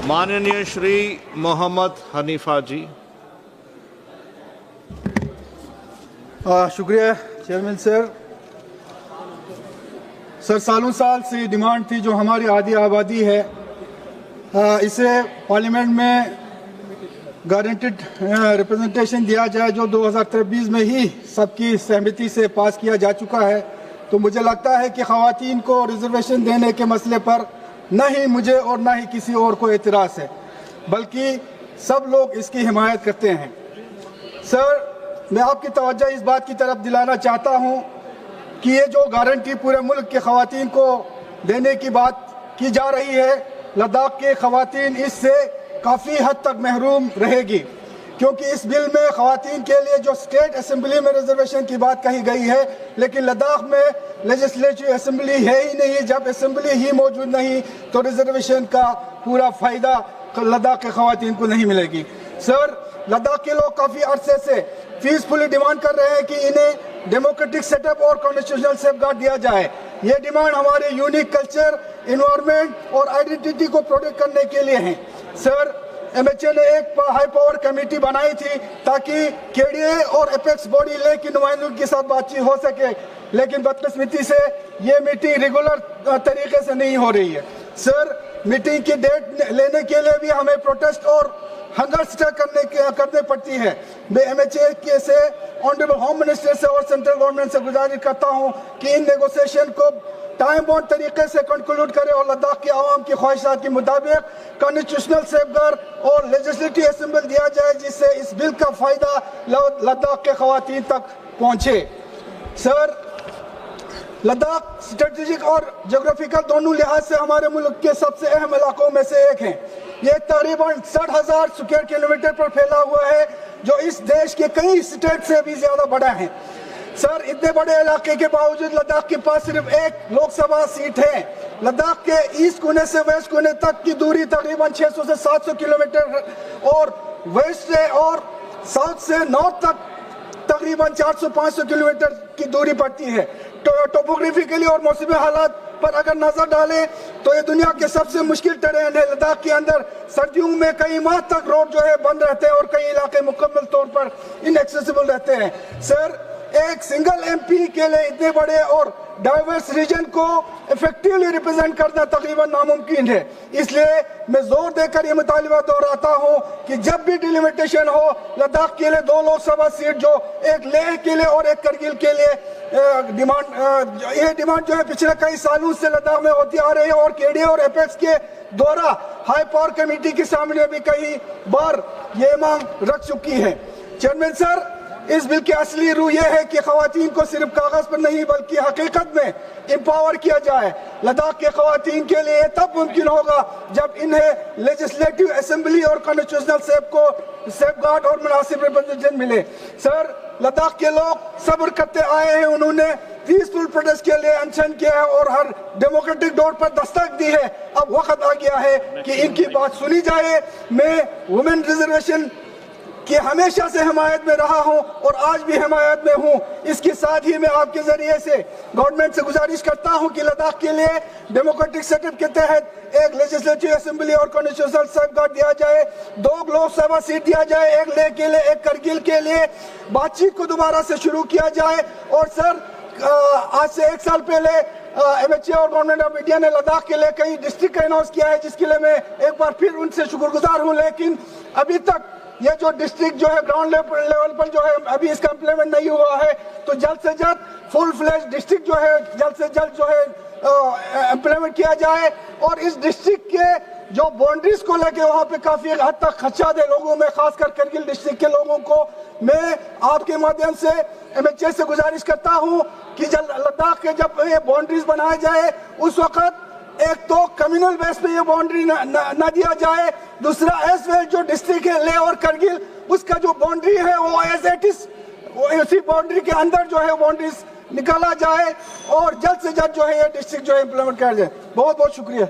माननीय श्री मोहम्मद हनीफा जी। शुक्रिया chairman sir. सालों साल से डिमांड थी जो हमारी आधी आबादी है, इसे पार्लियामेंट में गारंटेड रिप्रेजेंटेशन दिया जाए, जो 2023 में ही सबकी सहमति से पास किया जा चुका है। तो मुझे लगता है कि ख़वातीन को रिजर्वेशन देने के मसले पर न ही मुझे और न ही किसी और को एतराज़ है, बल्कि सब लोग इसकी हिमायत करते हैं। सर, मैं आपकी तवज्जो इस बात की तरफ दिलाना चाहता हूँ कि ये जो गारंटी पूरे मुल्क के ख़वातीन को देने की बात की जा रही है, लद्दाख के ख़वातीन इससे काफ़ी हद तक महरूम रहेगी, क्योंकि इस बिल में ख़वातीन के लिए जो स्टेट असेंबली में रिजर्वेशन की बात कही गई है, लेकिन लद्दाख में लेजिस्लेटिव असेंबली है ही नहीं। जब असेंबली ही मौजूद नहीं तो रिजर्वेशन का पूरा फ़ायदा लद्दाख के ख़वातीन को नहीं मिलेगी। सर, लद्दाख के लोग काफ़ी अरसे से पीसफुली डिमांड कर रहे हैं कि इन्हें डेमोक्रेटिक सेटअप और कॉन्स्टिट्यूशनल सेफगार्ड दिया जाए। ये डिमांड हमारे यूनिक कल्चर, इन्वायरमेंट और आइडेंटिटी को प्रोटेक्ट करने के लिए है। सर, एमएचए ने एक हाई पावर कमेटी बनाई थी ताकि केडीए और एपेक्स बॉडी ले की नुमाइंदों के साथ बातचीत हो सके, लेकिन बदकिस्मती से ये मीटिंग रेगुलर तरीके से नहीं हो रही है। सर, मीटिंग की डेट लेने के लिए भी हमें प्रोटेस्ट और हंगर स्ट्राइक करने पड़ती है। मैं एमएचए के से ऑनरेबल होम मिनिस्टर से और सेंट्रल गवर्नमेंट से गुजारिश करता हूँ कि इन नेगोशिएशन को टाइम बाउंड तरीके से कंक्लूड करें और लद्दाख के आवाम की ख्वाहिशात के मुताबिक कॉन्स्टिट्यूशनल सेफगार्ड और लेजिस्लेटिव असेंबली दिया जाए, जिससे इस बिल का फ़ायदा लद्दाख के ख़वातीन तक पहुँचे। सर, लद्दाख स्ट्रेटेजिक और जोग्राफिकल दोनों लिहाज से हमारे मुल्क के सबसे अहम इलाकों में से एक है। ये तकरीबन 60,000 स्क्वायर किलोमीटर पर फैला हुआ है, जो इस देश के कई स्टेट से भी ज़्यादा बड़ा है। सर, इतने बड़े इलाके के बावजूद लद्दाख के पास सिर्फ एक लोकसभा सीट है। लद्दाख के ईस्ट कोने से वेस्ट कोने तक की दूरी तकरीबन 600 से 700 किलोमीटर और वेस्ट से और साउथ से नॉर्थ तक तकरीबन 400-500 किलोमीटर की दूरी पड़ती है। टोपोग्राफिकली और मौसमी हालात पर अगर नजर डालें तो ये दुनिया के सबसे मुश्किल टेरेन है। लद्दाख के अंदर सर्दियों में कई माह तक रोड जो है बंद रहते हैं और कई इलाके मुकम्मल तौर पर इनएक्सेसिबल रहते हैं। सर, एक सिंगल एमपी के लिए इतने बड़े और डाइवर्स रीजन को इफेक्टिवली रिप्रेजेंट करना तकरीबन नामुमकिन है। इसलिए मैं जोर देकर ये मुतालिबा दोहराता हूँ कि जब भी डिलिमिटेशन हो, लद्दाख के लिए 2 लोकसभा सीट, जो एक लेह के लिए और एक करगिल के लिए ये डिमांड जो है पिछले कई सालों से लद्दाख में होती आ रही है और केडीए और एपेक्स के द्वारा हाई पावर कमेटी के सामने भी कई बार ये मांग रख चुकी है। चेयरमैन सर, इस बिल की असली रूह यह है कि ख़वातीन को सिर्फ कागज पर नहीं बल्कि हकीकत में एम्पावर किया जाए। लद्दाख के ख़वातीन के लिए तब मुमकिन होगा जब इन्हें लेजिस्लेटिव असेंबली और कॉन्स्टिट्यूशनल सेफगार्ड और मुनासिब रिप्रेजेंटेशन मिले। सर, लद्दाख के लोग सब्र करते आए हैं, उन्होंने पीसफुल प्रोटेस्ट के लिए अनशन किया है और हर डेमोक्रेटिक डोर पर दस्तक दी है। अब वक्त आ गया है कि इनकी बात सुनी जाए। मैं वुमेन रिजर्वेशन कि हमेशा से हिमायत में रहा हूं और आज भी हिमायत में हूं। इसके साथ ही मैं आपके जरिए से गवर्नमेंट से गुजारिश करता हूं कि लद्दाख के लिए डेमोक्रेटिक सेटअप के तहत एक लेजिस्लेटिव असेंबली और कॉन्स्टिट्यूशनल सेफगार्ड दिया जाए, 2 लोकसभा सीट दिया जाए, एक लेह के लिए एक करगिल के लिए। बातचीत को दोबारा से शुरू किया जाए। और सर, आज से 1 साल पहले एमएचए और गवर्नमेंट ऑफ इंडिया ने लद्दाख के लिए कई डिस्ट्रिक्ट अनाउंस किया है, जिसके लिए मैं एक बार फिर उनसे शुक्रगुजार हूँ। लेकिन अभी तक ये जो डिस्ट्रिक्ट जो है ग्राउंड लेवल पर जो है अभी इसका इम्प्लीमेंट नहीं हुआ है। तो जल्द से जल्द फुल फ्लैश डिस्ट्रिक्ट जो है जल्द से जल्द जो है इम्प्लीमेंट किया जाए। और इस डिस्ट्रिक्ट के जो बाउंड्रीज को लेके वहाँ पे काफी हद तक खदशा है लोगों में, खासकर करगिल डिस्ट्रिक्ट के लोगों को। मैं आपके माध्यम से एमएचए से गुजारिश करता हूँ कि जब लद्दाख के जब ये बाउंड्रीज बनाया जाए उस वक्त एक तो कम्युनल बेस पे ये बाउंड्री न दिया जाए, दूसरा एज वेल जो डिस्ट्रिक्ट है लेह और करगिल उसका जो बाउंड्री है वो एज इट इज उसी बाउंड्री के अंदर जो है बाउंड्रीज निकाला जाए और जल्द से जल्द जो है ये डिस्ट्रिक्ट जो है इम्प्लीमेंट किया जाए। बहुत बहुत शुक्रिया।